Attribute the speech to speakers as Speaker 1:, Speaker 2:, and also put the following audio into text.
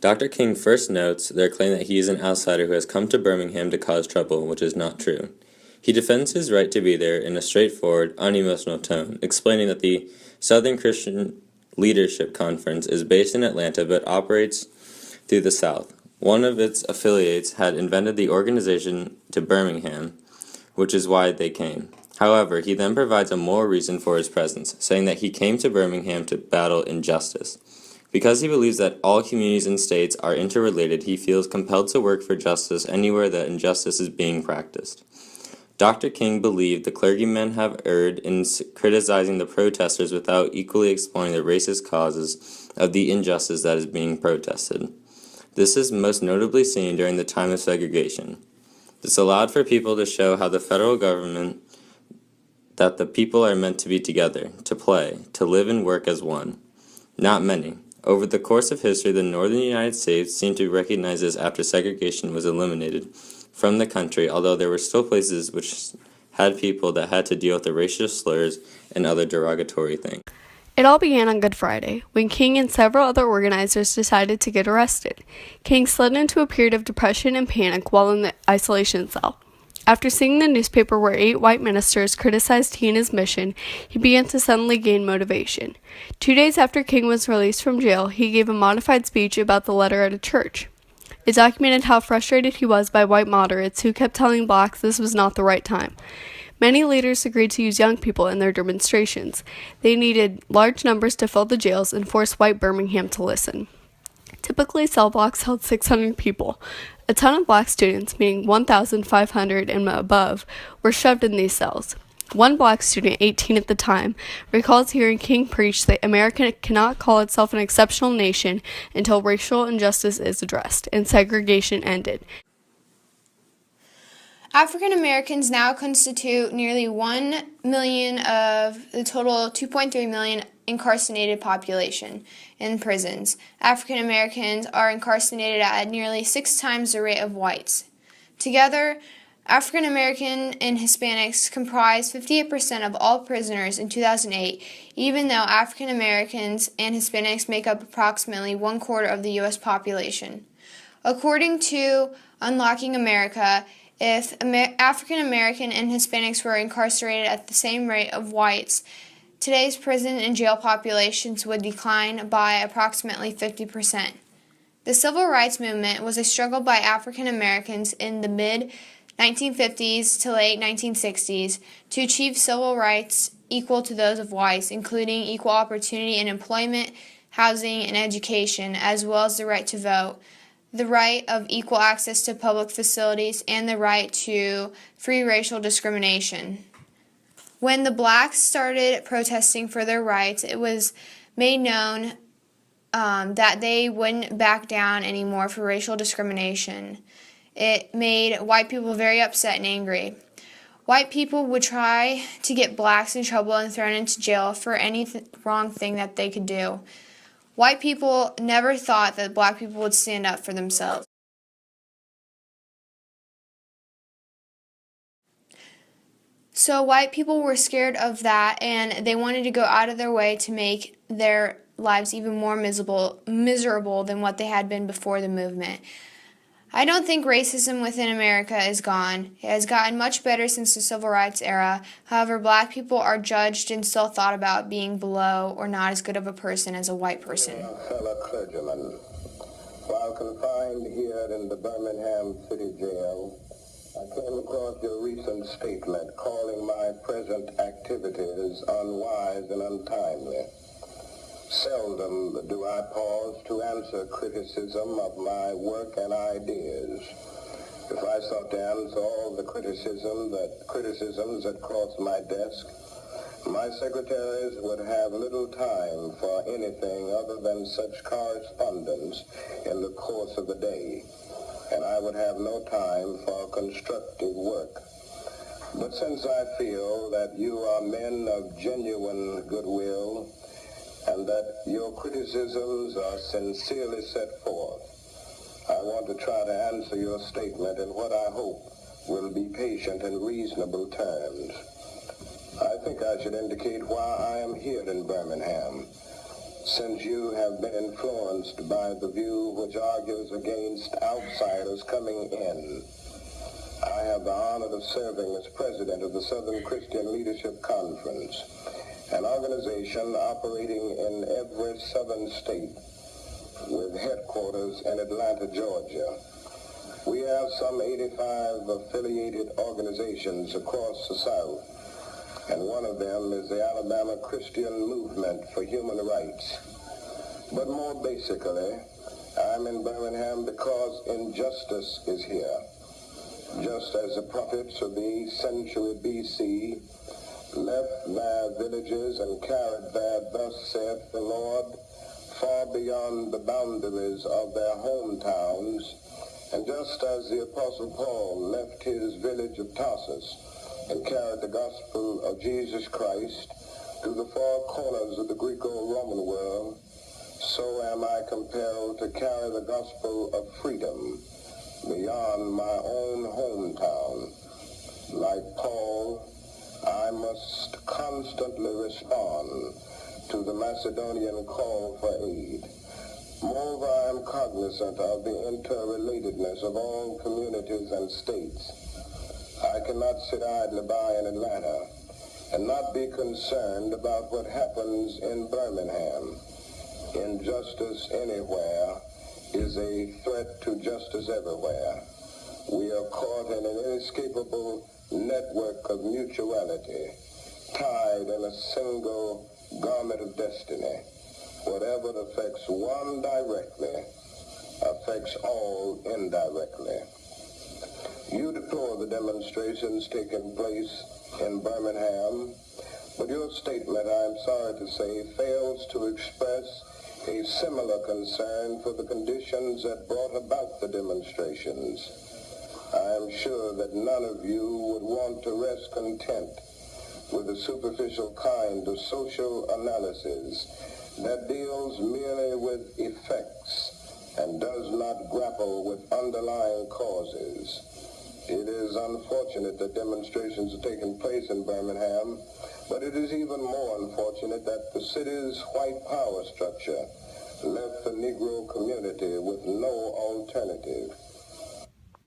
Speaker 1: Dr. King first notes their claim that he is an outsider who has come to Birmingham to cause trouble, which is not true. He defends his right to be there in a straightforward, unemotional tone, explaining that the Southern Christian Leadership Conference is based in Atlanta but operates through the South. One of its affiliates had invited the organization to Birmingham, which is why they came. However, he then provides a more reason for his presence, saying that he came to Birmingham to battle injustice. Because he believes that all communities and states are interrelated, he feels compelled to work for justice anywhere that injustice is being practiced. Dr. King believed the clergymen have erred in criticizing the protesters without equally exploring the racist causes of the injustice that is being protested. This is most notably seen during the time of segregation. This allowed for people to show how the federal government that the people are meant to be together, to play, to live and work as one. Not many. Over the course of history, the northern United States seemed to recognize this after segregation was eliminated from the country, although there were still places which had people that had to deal with the racial slurs and other derogatory things.
Speaker 2: It all began on Good Friday, when King and several other organizers decided to get arrested. King slid into a period of depression and panic while in the isolation cell. After seeing the newspaper where 8 white ministers criticized he and his mission, he began to suddenly gain motivation. 2 days after King was released from jail, he gave a modified speech about the letter at a church. It documented how frustrated he was by white moderates who kept telling blacks this was not the right time. Many leaders agreed to use young people in their demonstrations. They needed large numbers to fill the jails and force white Birmingham to listen. Typically, cell blocks held 600 people. A ton of black students, meaning 1,500 and above, were shoved in these cells. One black student, 18 at the time, recalls hearing King preach that America cannot call itself an exceptional nation until racial injustice is addressed and segregation ended.
Speaker 3: African Americans now constitute nearly 1 million of the total 2.3 million incarcerated population in prisons. African Americans are incarcerated at nearly 6 times the rate of whites. Together, African American and Hispanics comprise 58% of all prisoners in 2008, even though African Americans and Hispanics make up approximately 1/4 of the U.S. population. According to Unlocking America, if African American and Hispanics were incarcerated at the same rate of whites, today's prison and jail populations would decline by approximately 50%. The Civil Rights Movement was a struggle by African Americans in the mid-1950s to late 1960s to achieve civil rights equal to those of whites, including equal opportunity in employment, housing, and education, as well as the right to vote, the right of equal access to public facilities, and the right to free racial discrimination. When the blacks started protesting for their rights, it was made known that they wouldn't back down anymore for racial discrimination. It made white people very upset and angry. White people would try to get blacks in trouble and thrown into jail for any wrong thing that they could do. White people never thought that black people would stand up for themselves. So white people were scared of that, and they wanted to go out of their way to make their lives even more miserable than what they had been before the movement. I don't think racism within America is gone. It has gotten much better since the Civil Rights era. However, black people are judged and still thought about being below or not as good of a person as a white person.
Speaker 4: Fellow clergymen, while confined here in the Birmingham City Jail, I came across your recent statement calling my present activities unwise and untimely. Seldom do I pause to answer criticism of my work and ideas. If I sought to answer all the criticisms that cross my desk, my secretaries would have little time for anything other than such correspondence in the course of the day, and I would have no time for constructive work. But since I feel that you are men of genuine goodwill, and that your criticisms are sincerely set forth, I want to try to answer your statement in what I hope will be patient and reasonable terms. I think I should indicate why I am here in Birmingham. since you have been influenced by the view which argues against outsiders coming in. I have the honor of serving as president of the Southern Christian Leadership Conference, an organization operating in every southern state with headquarters in Atlanta, Georgia. We have some 85 affiliated organizations across the South, and one of them is the Alabama Christian Movement for Human Rights. But more basically, I'm in Birmingham because injustice is here. Just as the prophets of the 8th century B.C. left their villages and carried their "Thus saith the Lord" far beyond the boundaries of their hometowns, and just as the Apostle Paul left his village of Tarsus and carried the gospel of Jesus Christ to the far corners of the Greco-Roman world, so am I compelled to carry the gospel of freedom beyond my own hometown. Like Paul, I must constantly respond to the Macedonian call for aid. Moreover, I am cognizant of the interrelatedness of all communities and states. I cannot sit idly by in Atlanta and not be concerned about what happens in Birmingham. Injustice anywhere is a threat to justice everywhere. We are caught in an inescapable network of mutuality, tied in a single garment of destiny. Whatever affects one directly affects all indirectly. You deplore the demonstrations taking place in Birmingham, but your statement, I am sorry to say, fails to express a similar concern for the conditions that brought about the demonstrations. I am sure that none of you would want to rest content with a superficial kind of social analysis that deals merely with effects and does not grapple with underlying causes. It is unfortunate that demonstrations are taking place in Birmingham, but it is even more unfortunate that the city's white power structure left the Negro community with no alternative.